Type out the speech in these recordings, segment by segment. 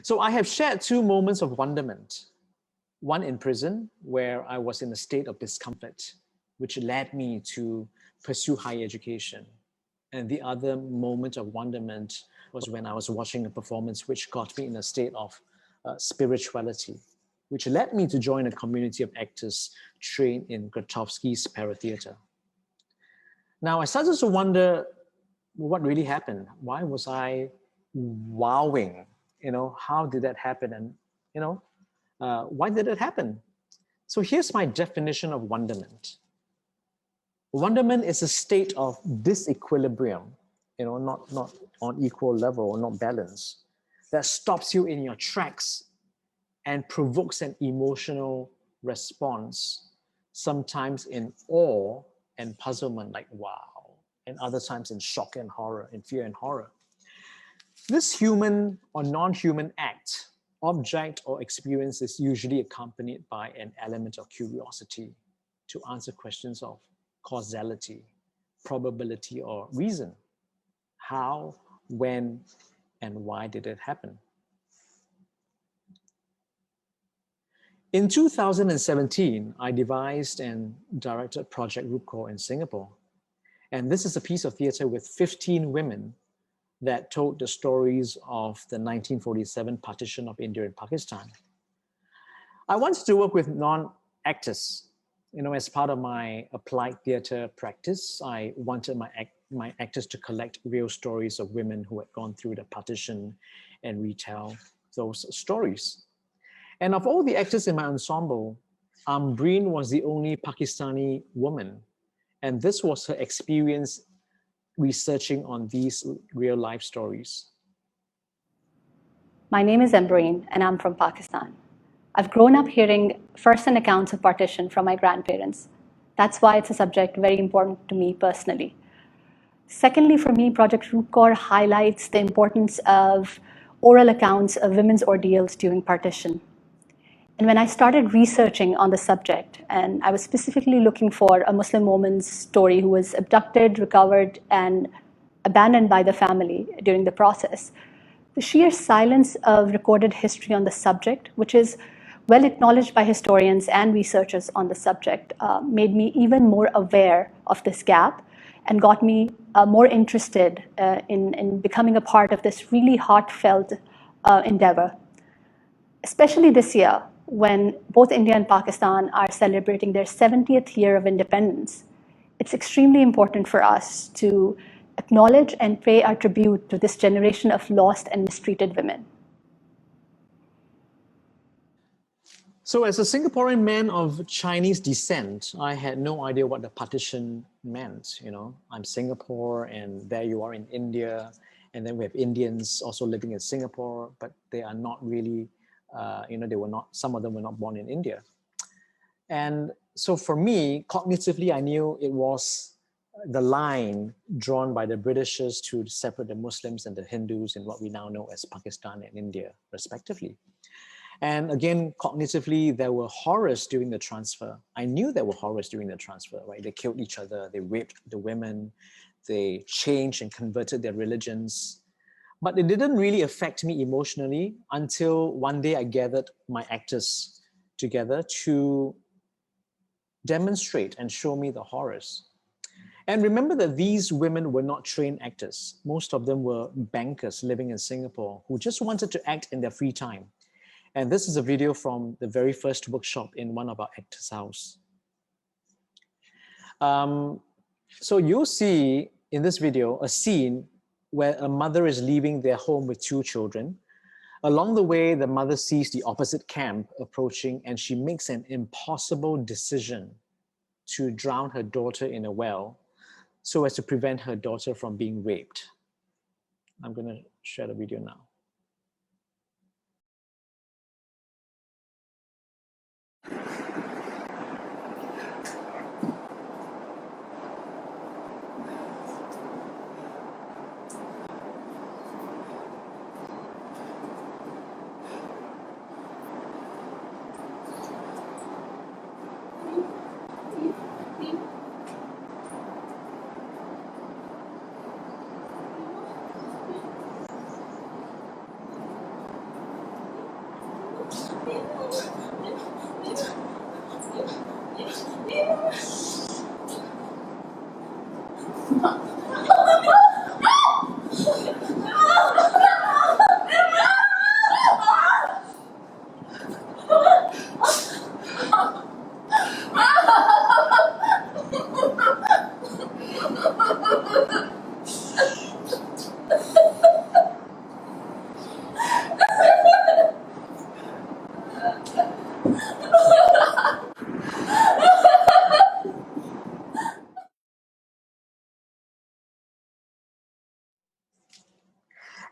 So I have shared two moments of wonderment. One in prison, where I was in a state of discomfort, which led me to pursue higher education. And the other moment of wonderment was when I was watching a performance which got me in a state of spirituality, which led me to join a community of actors trained in Grotowski's para-theatre. Now, I started to wonder what really happened. Why was I wowing? How did that happen? And, why did it happen? So here's my definition of wonderment. Wonderment is a state of disequilibrium, not on equal level or not balance, that stops you in your tracks and provokes an emotional response, sometimes in awe and puzzlement, like wow, and other times in shock and horror, in fear and horror. This human or non-human act, object, or experience is usually accompanied by an element of curiosity to answer questions of causality, probability, or reason. How, when, and why did it happen? In 2017, I devised and directed Project Roop Kaur in Singapore. And this is a piece of theatre with 15 women that told the stories of the 1947 partition of India and Pakistan. I wanted to work with non-actors. As part of my applied theatre practice, I wanted my actors to collect real stories of women who had gone through the partition and retell those stories. And of all the actors in my ensemble, Ambreen was the only Pakistani woman. And this was her experience researching on these real life stories. My name is Ambreen, and I'm from Pakistan. I've grown up hearing first-hand accounts of partition from my grandparents. That's why it's a subject very important to me personally. Secondly, for me, Project Roop Kaur highlights the importance of oral accounts of women's ordeals during partition. And when I started researching on the subject, and I was specifically looking for a Muslim woman's story who was abducted, recovered, and abandoned by the family during the process, the sheer silence of recorded history on the subject, which is well acknowledged by historians and researchers on the subject, made me even more aware of this gap and got me more interested in becoming a part of this really heartfelt endeavor. Especially this year, when both India and Pakistan are celebrating their 70th year of independence, it's extremely important for us to acknowledge and pay our tribute to this generation of lost and mistreated women. So as a Singaporean man of Chinese descent, I had no idea what the partition meant. I'm Singapore and there you are in India. And then we have Indians also living in Singapore, but they are not really, some of them were not born in India. And so for me, cognitively, I knew it was the line drawn by the Britishers to separate the Muslims and the Hindus in what we now know as Pakistan and India, respectively. And again, cognitively, there were horrors during the transfer. I knew there were horrors during the transfer, right? They killed each other, they raped the women, they changed and converted their religions. But it didn't really affect me emotionally until one day I gathered my actors together to demonstrate and show me the horrors. And remember that these women were not trained actors. Most of them were bankers living in Singapore who just wanted to act in their free time. And this is a video from the very first workshop in one of our actors' house. So you'll see in this video a scene where a mother is leaving their home with two children. Along the way, the mother sees the opposite camp approaching and she makes an impossible decision to drown her daughter in a well so as to prevent her daughter from being raped. I'm going to share the video now.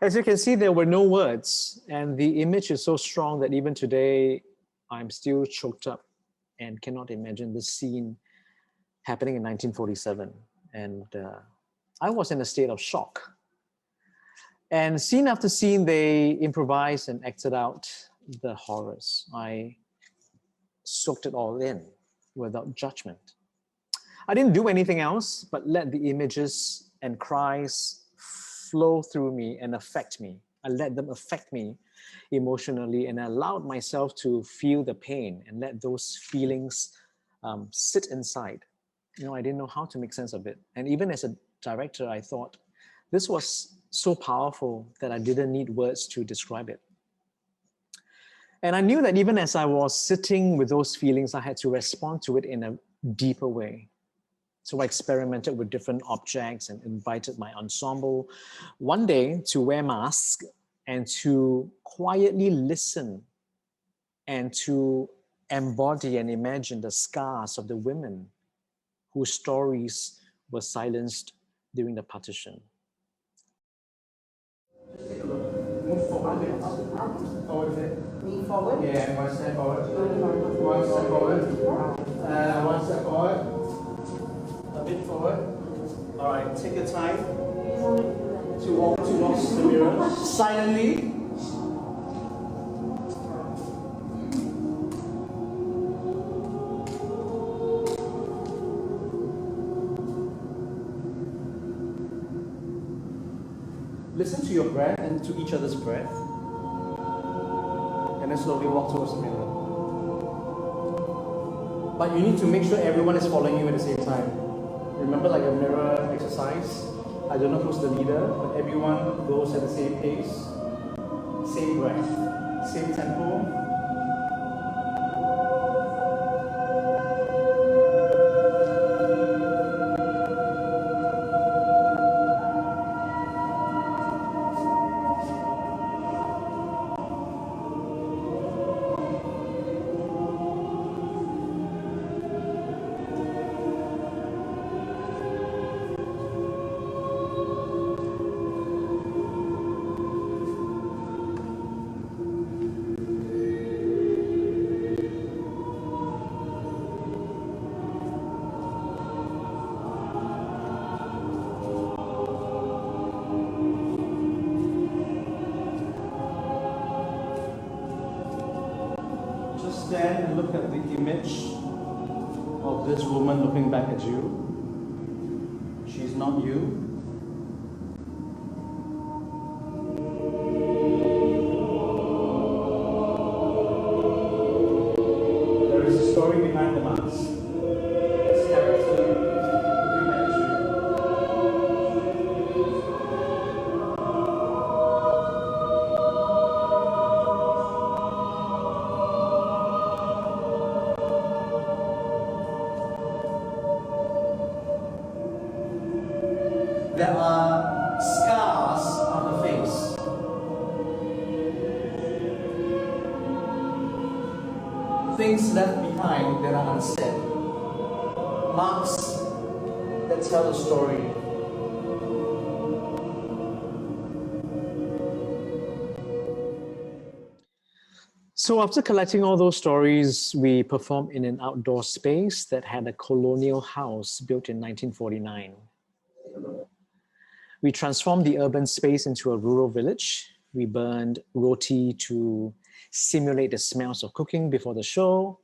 As you can see, there were no words, and the image is so strong that even today, I'm still choked up and cannot imagine this scene happening in 1947. And I was in a state of shock. And scene after scene, they improvised and acted out the horrors. I soaked it all in without judgment. I didn't do anything else but let the images and cries flow through me and affect me. I let them affect me emotionally, and I allowed myself to feel the pain and let those feelings sit inside. You know, I didn't know how to make sense of it. And even as a director, I thought this was so powerful that I didn't need words to describe it. And I knew that even as I was sitting with those feelings, I had to respond to it in a deeper way. So I experimented with different objects and invited my ensemble one day to wear masks and to quietly listen and to embody and imagine the scars of the women whose stories were silenced during the partition. Move forward. Forward a bit. Lean forward? Yeah, one step forward. One step forward. One step forward. A bit forward. All right, take your time to walk towards the mirror silently. Listen to your breath and to each other's breath. And then slowly walk towards the mirror. But you need to make sure everyone is following you at the same time. Remember, like a mirror exercise. I don't know who's the leader, but everyone goes at the same pace, same breath, same tempo. Stand and look at the image of this woman looking back at you. She's not you. There is a story behind the mask. This character looking at you. There are scars on the face. Things left behind that are unsaid. Marks that tell a story. So after collecting all those stories, we performed in an outdoor space that had a colonial house built in 1949. We transformed the urban space into a rural village. We burned roti to simulate the smells of cooking before the show.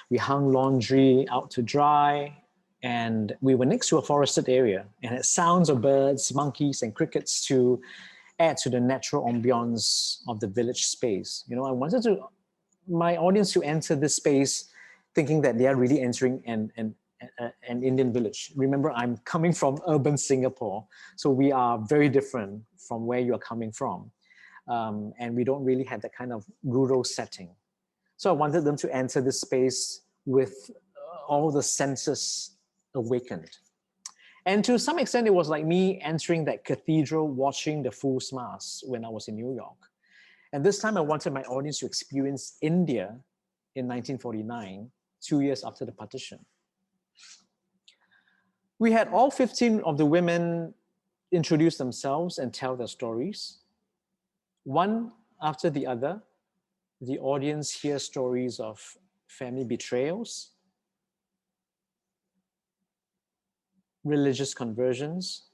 We hung laundry out to dry, and we were next to a forested area and had sounds of birds, monkeys, and crickets to add to the natural ambiance of the village space. You know, I wanted to my audience to enter this space thinking that they are really entering an Indian village. Remember, I'm coming from urban Singapore, so we are very different from where you are coming from. And we don't really have that kind of rural setting. So I wanted them to enter this space with all the senses awakened. And to some extent, it was like me entering that cathedral, watching the Fool's Mass when I was in New York. And this time I wanted my audience to experience India in 1949, 2 years after the partition. We had all 15 of the women introduce themselves and tell their stories. One after the other, the audience hears stories of family betrayals, religious conversions,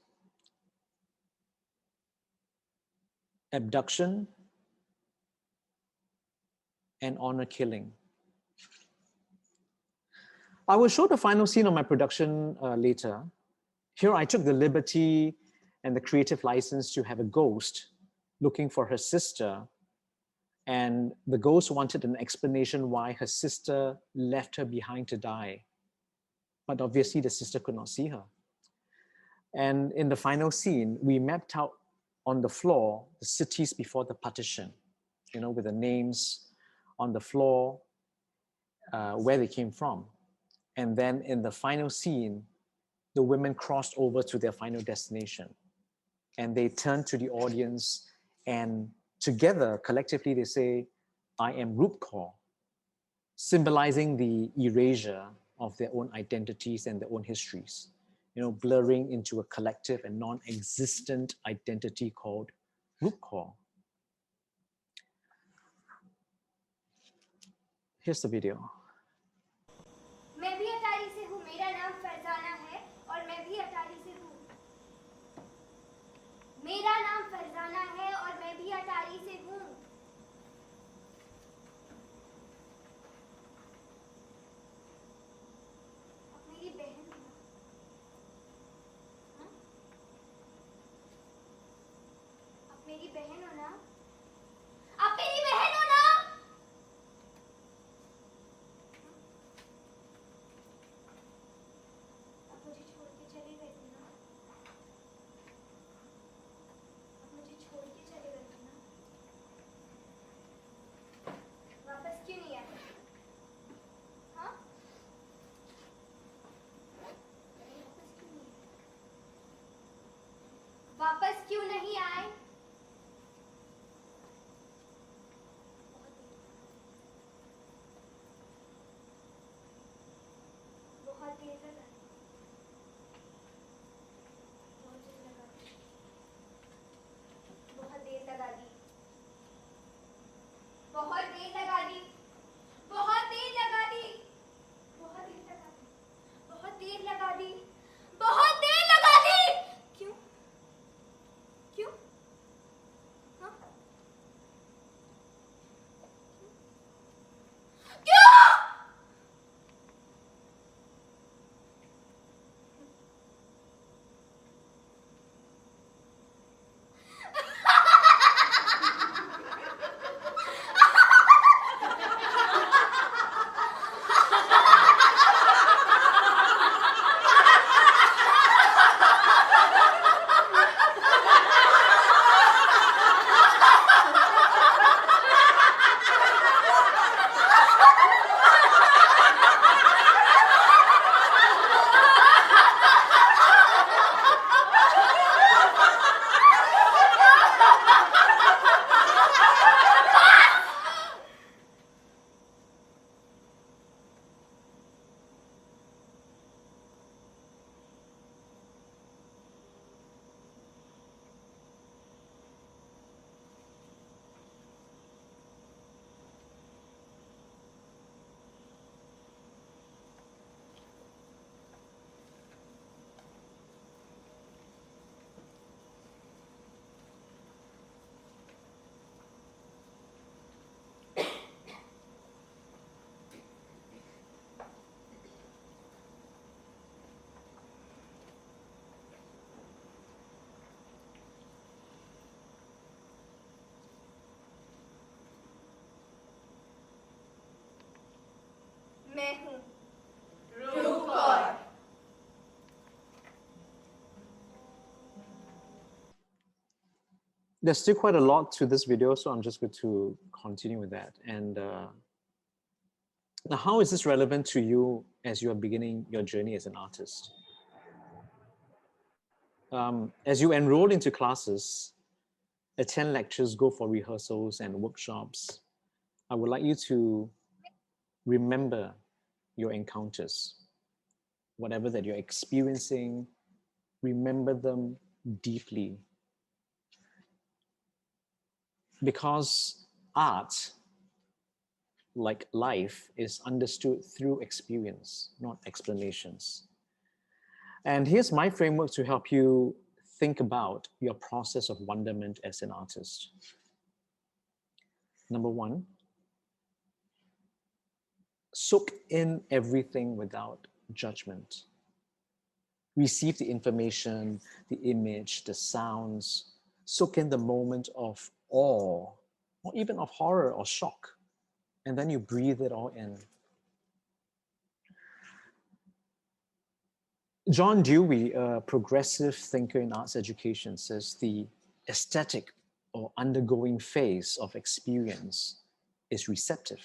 abduction, and honor killing. I will show the final scene of my production later. Here I took the liberty and the creative license to have a ghost looking for her sister, and the ghost wanted an explanation why her sister left her behind to die. But obviously the sister could not see her. And in the final scene, we mapped out on the floor the cities before the partition, with the names on the floor, where they came from. And then in the final scene, the women crossed over to their final destination. And they turned to the audience, and together, collectively, they say, "I am Roop Kaur," symbolizing the erasure of their own identities and their own histories, blurring into a collective and non-existent identity called Roop Kaur. Here's the video. मैं भी अटारी से हूँ, मेरा नाम फरजाना है और मैं भी अटारी से हूँ। मेरा नाम फरजाना है और मैं भी अटारी से हूँ। आप मेरी बहन हो ना? हाँ? आप मेरी बहन हो ना? आप मेरी बहन हो ना? मुझे छोड़ के चले गए थे ना? अब मुझे छोड़ के चले गए थे ना? वापस क्यों नहीं आए? हाँ? वापस क्यों नहीं आए? वापस क्यों नहीं आए? there's still quite a lot to this video, so I'm just going to continue with that. And now, how is this relevant to you as you are beginning your journey as an artist? As you enroll into classes, attend lectures, go for rehearsals and workshops, I would like you to remember your encounters. Whatever that you're experiencing, remember them deeply. Because art, like life, is understood through experience, not explanations. And here's my framework to help you think about your process of wonderment as an artist. Number one, soak in everything without judgment. Receive the information, the image, the sounds. Soak in the moment of awe, or even of horror or shock. And then you breathe it all in. John Dewey, a progressive thinker in arts education, says the aesthetic or undergoing phase of experience is receptive.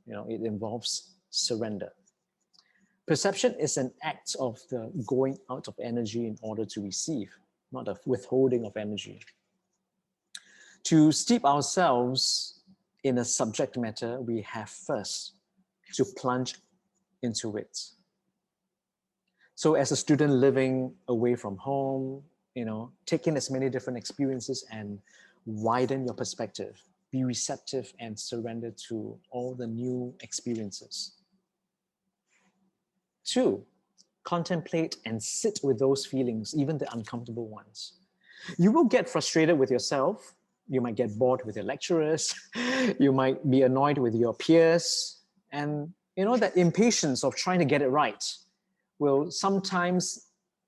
It involves surrender. Perception is an act of the going out of energy in order to receive, not a withholding of energy. To steep ourselves in a subject matter, we have first to plunge into it. So as a student living away from home, take in as many different experiences and widen your perspective. Be receptive and surrender to all the new experiences. 2, contemplate and sit with those feelings, even the uncomfortable ones. You will get frustrated with yourself. You might get bored with your lecturers. You might be annoyed with your peers. And that impatience of trying to get it right will sometimes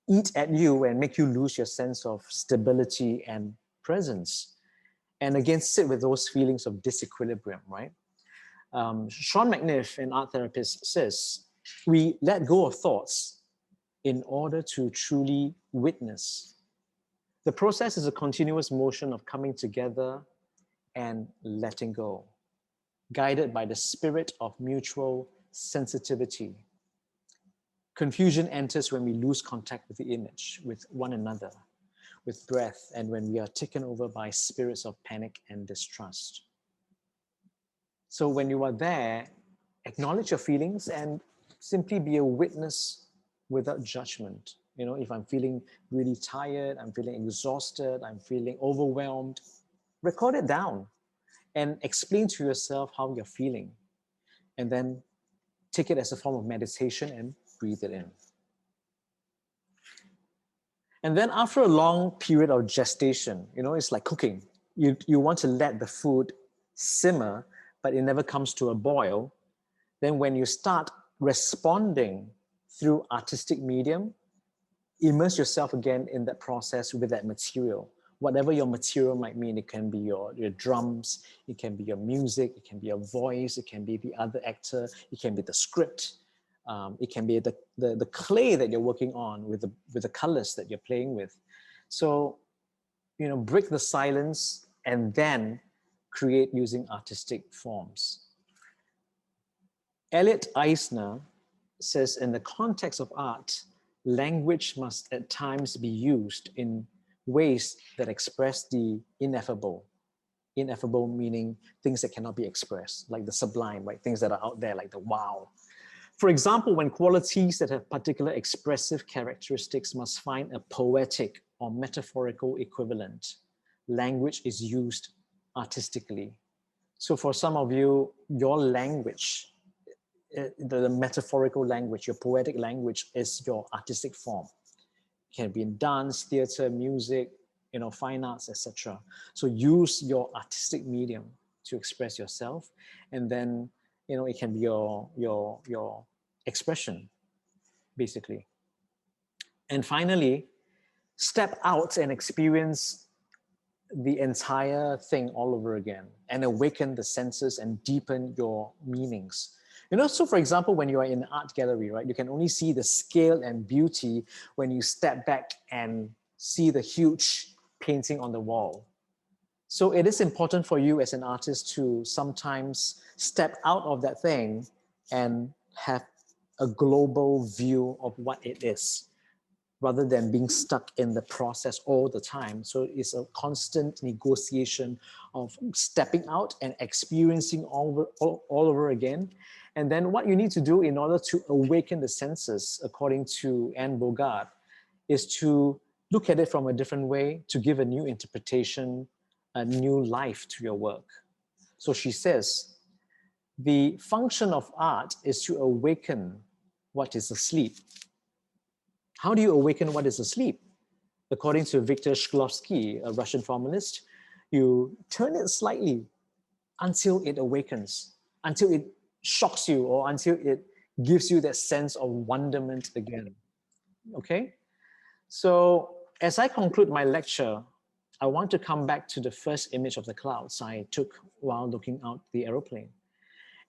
eat at you and make you lose your sense of stability and presence. And again, sit with those feelings of disequilibrium, right? Sean McNiff, an art therapist, says, we let go of thoughts in order to truly witness. The process is a continuous motion of coming together and letting go, guided by the spirit of mutual sensitivity. Confusion enters when we lose contact with the image, with one another, with breath, and when we are taken over by spirits of panic and distrust. So when you are there, acknowledge your feelings and simply be a witness without judgment. If I'm feeling really tired, I'm feeling exhausted, I'm feeling overwhelmed, record it down and explain to yourself how you're feeling. And then take it as a form of meditation and breathe it in. And then after a long period of gestation, it's like cooking. You want to let the food simmer, but it never comes to a boil. Then when you start responding through artistic medium, immerse yourself again in that process with that material. Whatever your material might mean, it can be your drums, it can be your music, it can be your voice, it can be the other actor, it can be the script, it can be the clay that you're working on with the colors that you're playing with. So, break the silence and then create using artistic forms. Elliot Eisner says, in the context of art, language must at times be used in ways that express the ineffable. Ineffable meaning things that cannot be expressed, like the sublime, like things that are out there, like the wow. For example, when qualities that have particular expressive characteristics must find a poetic or metaphorical equivalent, language is used artistically. So for some of you, your language, the metaphorical language, your poetic language is your artistic form. It can be in dance, theater, music, fine arts, etc. So use your artistic medium to express yourself, and then it can be your expression, basically. And finally, step out and experience the entire thing all over again and awaken the senses and deepen your meanings. So for example, when you are in an art gallery, right, you can only see the scale and beauty when you step back and see the huge painting on the wall. So it is important for you as an artist to sometimes step out of that thing and have a global view of what it is, rather than being stuck in the process all the time. So it's a constant negotiation of stepping out and experiencing all over again. And then what you need to do in order to awaken the senses, according to Anne Bogart, is to look at it from a different way, to give a new interpretation, a new life to your work. So she says, the function of art is to awaken what is asleep. How do you awaken what is asleep? According to Viktor Shklovsky, a Russian formalist, you turn it slightly until it awakens, until it shocks you, or until it gives you that sense of wonderment again. Okay? So as I conclude my lecture, I want to come back to the first image of the clouds I took while looking out the aeroplane.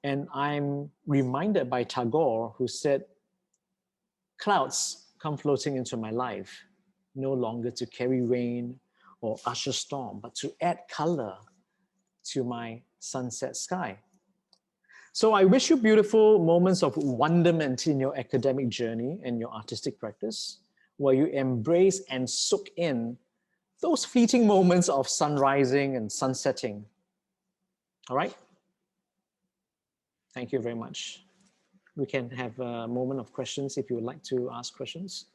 And I'm reminded by Tagore, who said, clouds come floating into my life, no longer to carry rain or usher storm, but to add color to my sunset sky. So I wish you beautiful moments of wonderment in your academic journey and your artistic practice, where you embrace and soak in those fleeting moments of sun rising and sunsetting. All right? Thank you very much. We can have a moment of questions if you would like to ask questions.